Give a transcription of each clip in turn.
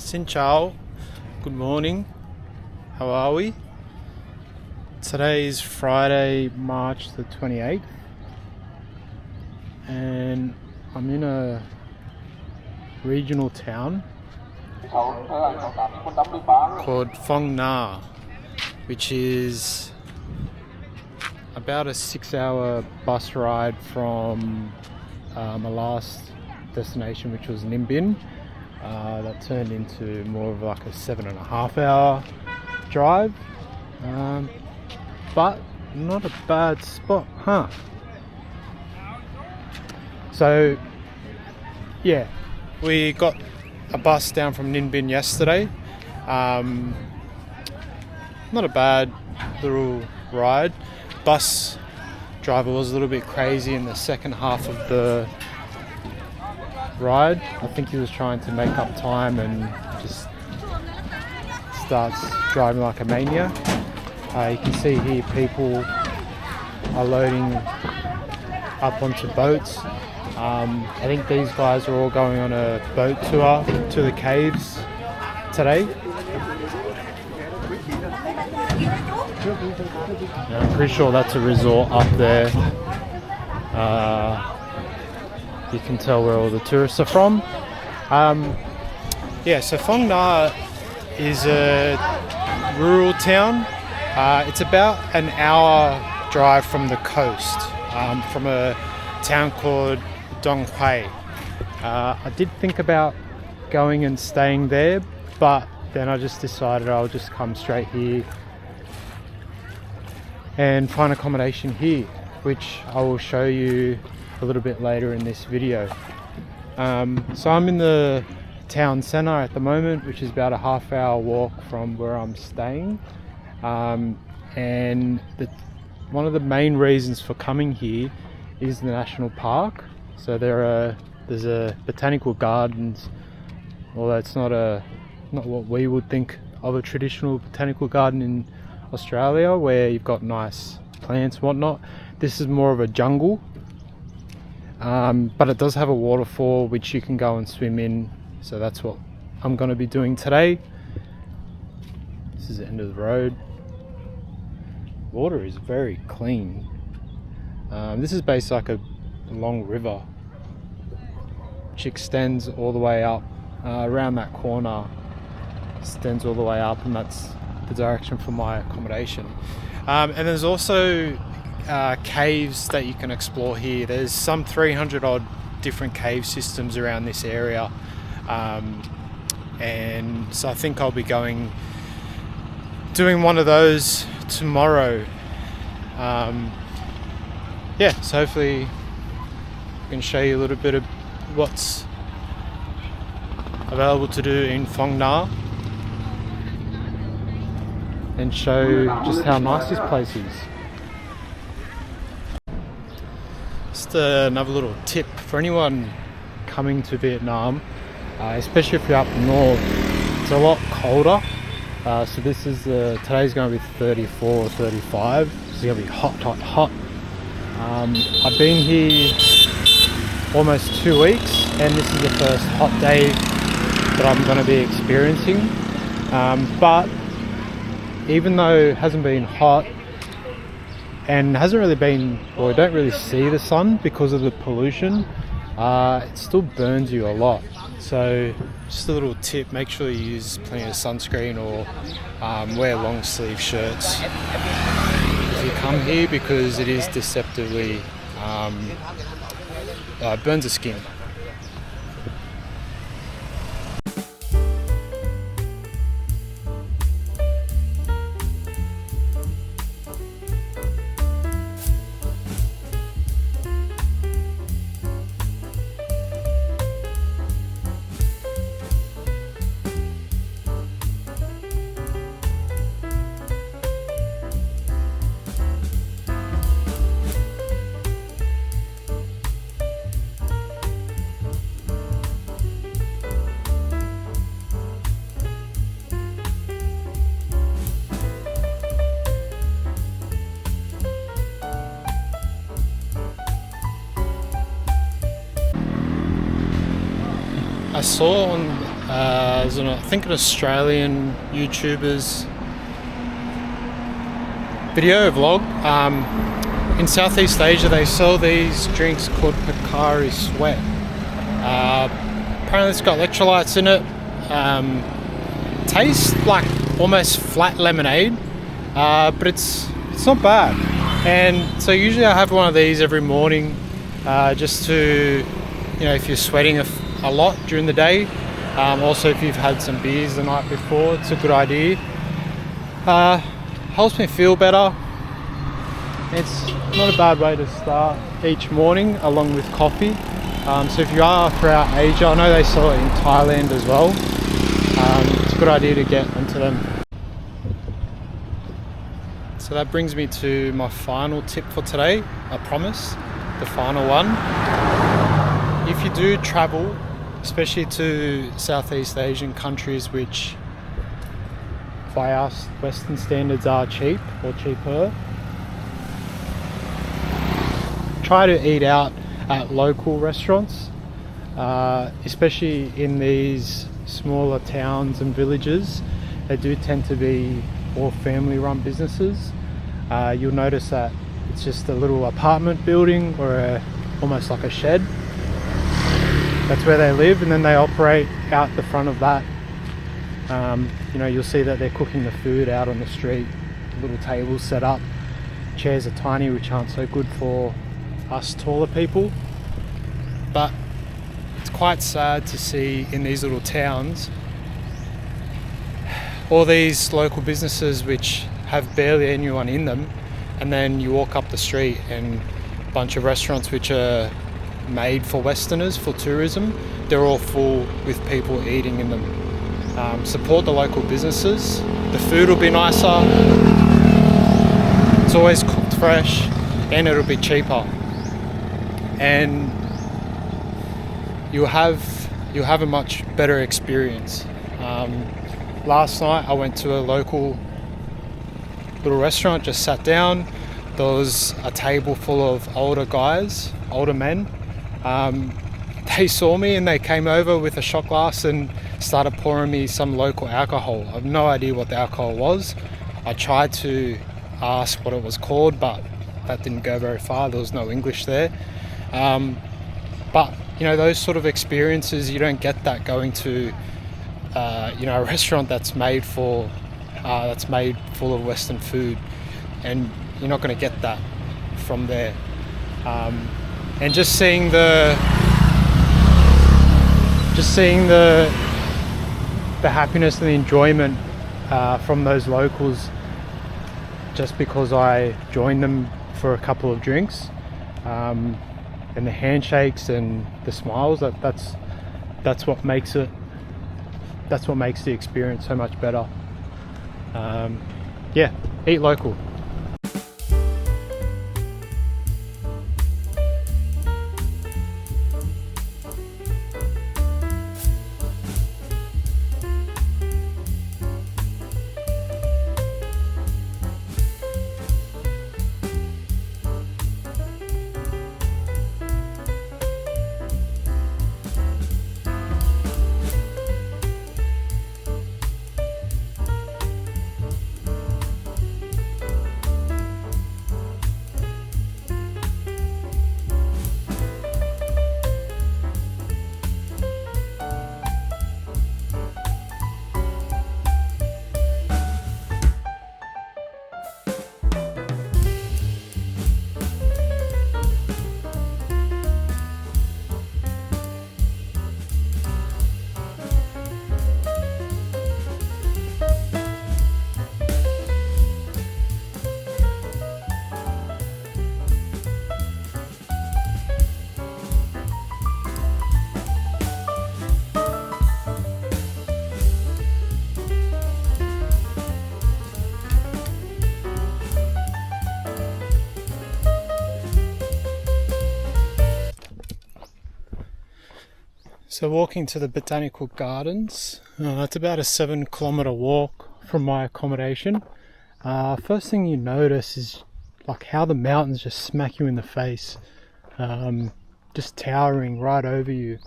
Xin chào, good morning, how are we? Today is Friday, March the 28th, and I'm in a regional town called Phong Nha, which is about a 6-hour bus ride from my last destination, which was Ninh. That turned into more of like a 7.5-hour drive, but not a bad spot, huh? So yeah, we got a bus down from Ninh yesterday. Not a bad little ride. Bus driver was a little bit crazy in the second half of the ride. I think he was trying to make up time and just starts driving like a maniac. You can see here people are loading up onto boats. I think these guys are all going on a boat tour to the caves today. I'm pretty sure that's a resort up there. You can tell where all the tourists are from. Yeah, so Phong Nha is a rural town. It's about an hour drive from the coast, from a town called Dong Hui. I did think about going and staying there, but then I just decided I'll just come straight here and find accommodation here, which I will show you a little bit later in this video. So I'm in the town centre at the moment, which is about a half-hour walk from where I'm staying, and one of the main reasons for coming here is the national park. So there's a botanical gardens, although it's not what we would think of a traditional botanical garden in Australia, where you've got nice plants and whatnot. This is more of a jungle. But it does have a waterfall which you can go and swim in, so that's what I'm going to be doing today. This is the end of the road. Water is very clean. This is basically like a long river which extends all the way up around that corner, extends all the way up, and that's the direction for my accommodation. And there's also caves that you can explore here. There's some 300 odd different cave systems around this area, and so I think I'll be doing one of those tomorrow. Yeah, so hopefully I can show you a little bit of what's available to do in Phong Nha and show just how nice this place is. Just another little tip for anyone coming to Vietnam, especially if you're up north. It's a lot colder. So this is today's going to be 34 or 35. It's going to be hot. I've been here almost 2 weeks, and this is the first hot day that I'm going to be experiencing. But even though it hasn't been hot and hasn't really been, or we don't really see the sun because of the pollution, it still burns you a lot. So just a little tip, make sure you use plenty of sunscreen, or wear long sleeve shirts if you come here, because it is deceptively burns the skin. I saw on There's I think an Australian YouTuber's video vlog. In Southeast Asia they sell these drinks called Pocari Sweat. Apparently it's got electrolytes in it. Tastes like almost flat lemonade, but it's not bad. And so usually I have one of these every morning, just to, if you're sweating a lot during the day. Also if you've had some beers the night before, it's a good idea. Helps me feel better. It's not a bad way to start each morning along with coffee. So if you are throughout Asia, I know they sell it in Thailand as well. It's a good idea to get onto them. So that brings me to my final tip for today, I promise, the final one. If you do travel, especially to Southeast Asian countries which by us Western standards are cheap or cheaper, try to eat out at local restaurants, especially in these smaller towns and villages. They do tend to be more family run businesses. You'll notice that it's just a little apartment building or almost like a shed. That's where they live, and then they operate out the front of that. You'll see that they're cooking the food out on the street, little tables set up. Chairs are tiny, which aren't so good for us taller people. But it's quite sad to see in these little towns all these local businesses which have barely anyone in them, and then you walk up the street and a bunch of restaurants which are made for Westerners, for tourism, they're all full with people eating in them. Support the local businesses. The food will be nicer, it's always cooked fresh, and it'll be cheaper, and you'll have a much better experience. Last night I went to a local little restaurant, just sat down. There was a table full of older guys, older men. They saw me and they came over with a shot glass and started pouring me some local alcohol. I have no idea what the alcohol was. I tried to ask what it was called, but that didn't go very far. There was no English there. But those sort of experiences, you don't get that going to a restaurant that's made full of Western food, and you're not going to get that from there. And just seeing the happiness and the enjoyment from those locals, just because I joined them for a couple of drinks, and the handshakes and the smiles, that's what makes it. That's what makes the experience so much better. Eat local. So walking to the Botanical Gardens, it's about a 7-kilometre walk from my accommodation. First thing you notice is like how the mountains just smack you in the face, just towering right over you.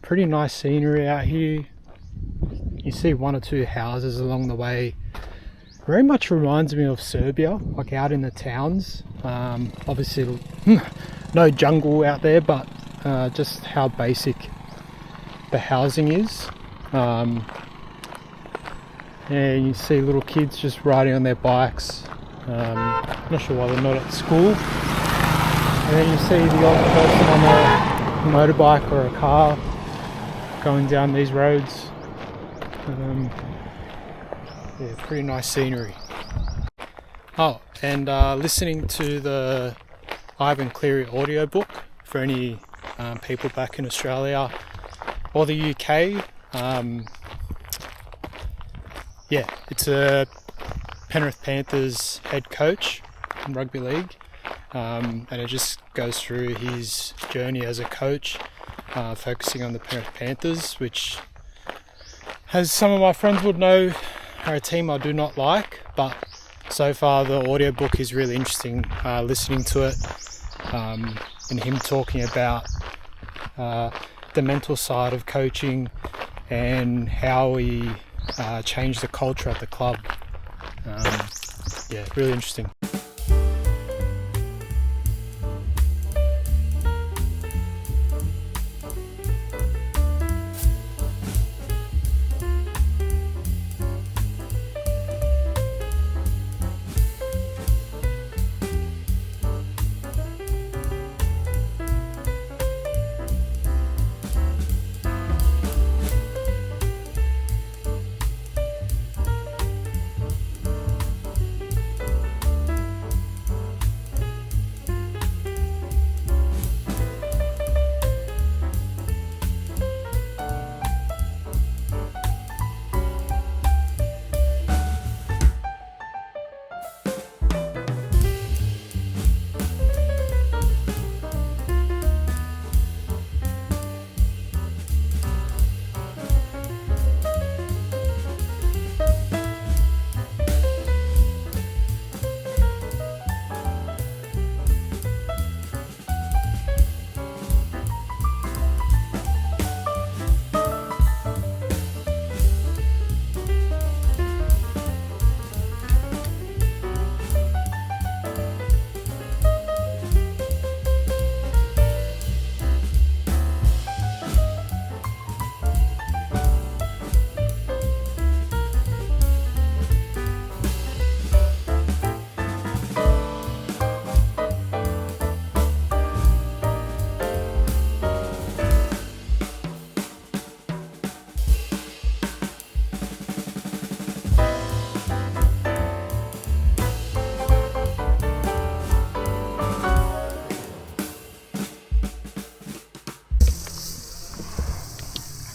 Pretty nice scenery out here, you see one or two houses along the way. Very much reminds me of Serbia, like out in the towns. Obviously no jungle out there, but just how basic the housing is. And you see little kids just riding on their bikes. Not sure why they're not at school. And then you see the odd person on a motorbike or a car going down these roads. Yeah, pretty nice scenery. Oh, and listening to the Ivan Cleary audiobook for any people back in Australia or the UK. Yeah, it's a Penrith Panthers head coach in rugby league, and it just goes through his journey as a coach, focusing on the Penrith Panthers, which, as some of my friends would know, are a team I do not like, but so far the audiobook is really interesting, listening to it, and him talking about the mental side of coaching and how he changed the culture at the club. Yeah, really interesting.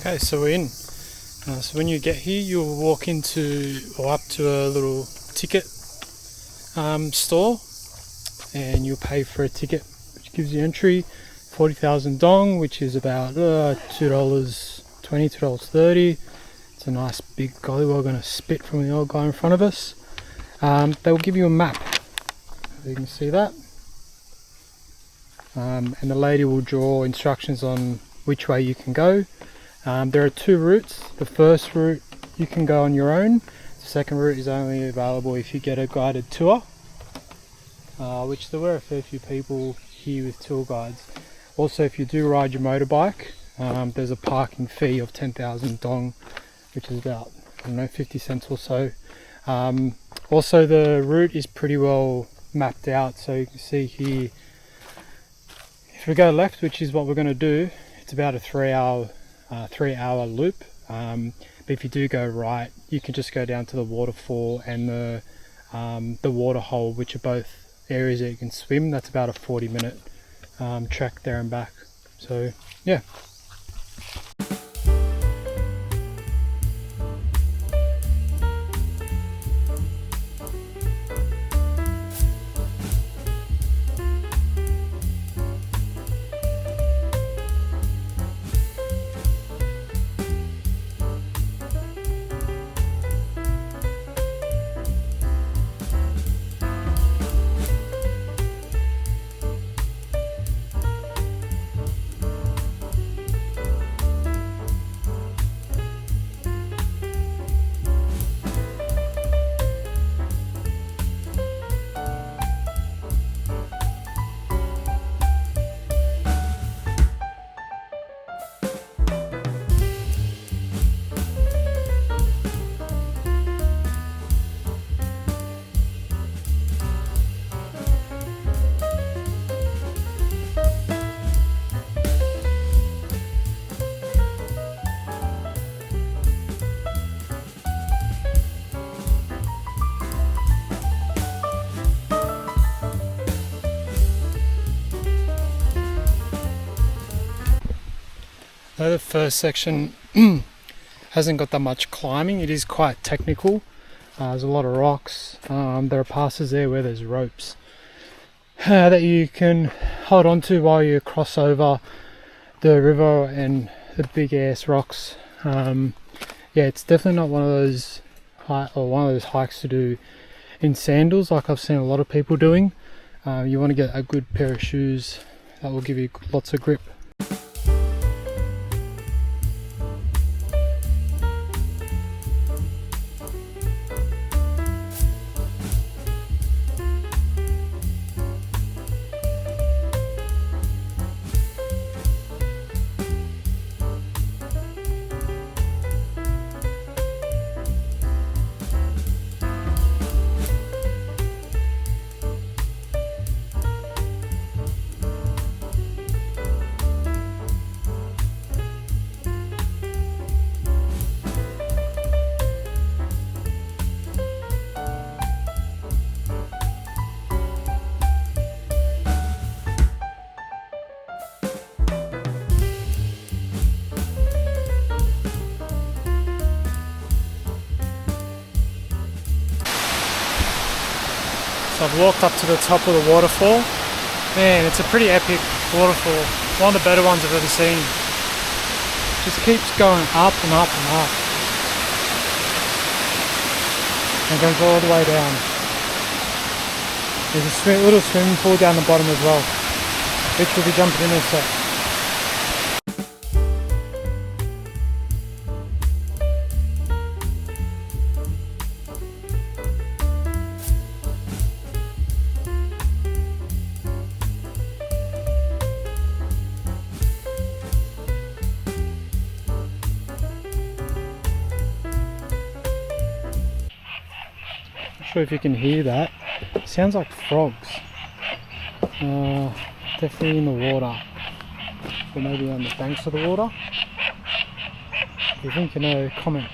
Okay, so we're in. So when you get here, you'll walk into or up to a little ticket store, and you'll pay for a ticket, which gives you entry. 40,000 dong, which is about $2.20, $2.30. It's a nice big gollywog gonna spit from the old guy in front of us. They will give you a map. You can see that. And the lady will draw instructions on which way you can go. There are two routes. The first route you can go on your own. The second route is only available if you get a guided tour, which there were a fair few people here with tour guides. Also, if you do ride your motorbike, there's a parking fee of 10,000 dong, which is about, I don't know, 50 cents or so. Also, the route is pretty well mapped out, so you can see here, if we go left, which is what we're going to do, it's about a 3-hour loop. But if you do go right, you can just go down to the waterfall and the water hole, which are both areas that you can swim. That's about a 40-minute trek there and back. So yeah. Though the first section hasn't got that much climbing, it is quite technical. There's a lot of rocks. There are passes there where there's ropes that you can hold on to while you cross over the river and the big ass rocks. Yeah, it's definitely not one of those hikes to do in sandals like I've seen a lot of people doing. You want to get a good pair of shoes that will give you lots of grip. So I've walked up to the top of the waterfall. Man, it's a pretty epic waterfall. One of the better ones I've ever seen. Just keeps going up and up and up. And goes all the way down. There's a little swimming pool down the bottom as well, which we'll be jumping in a sec. Not sure if you can hear that. It sounds like frogs. Definitely in the water, or maybe on the banks of the water. If you think you know, comment.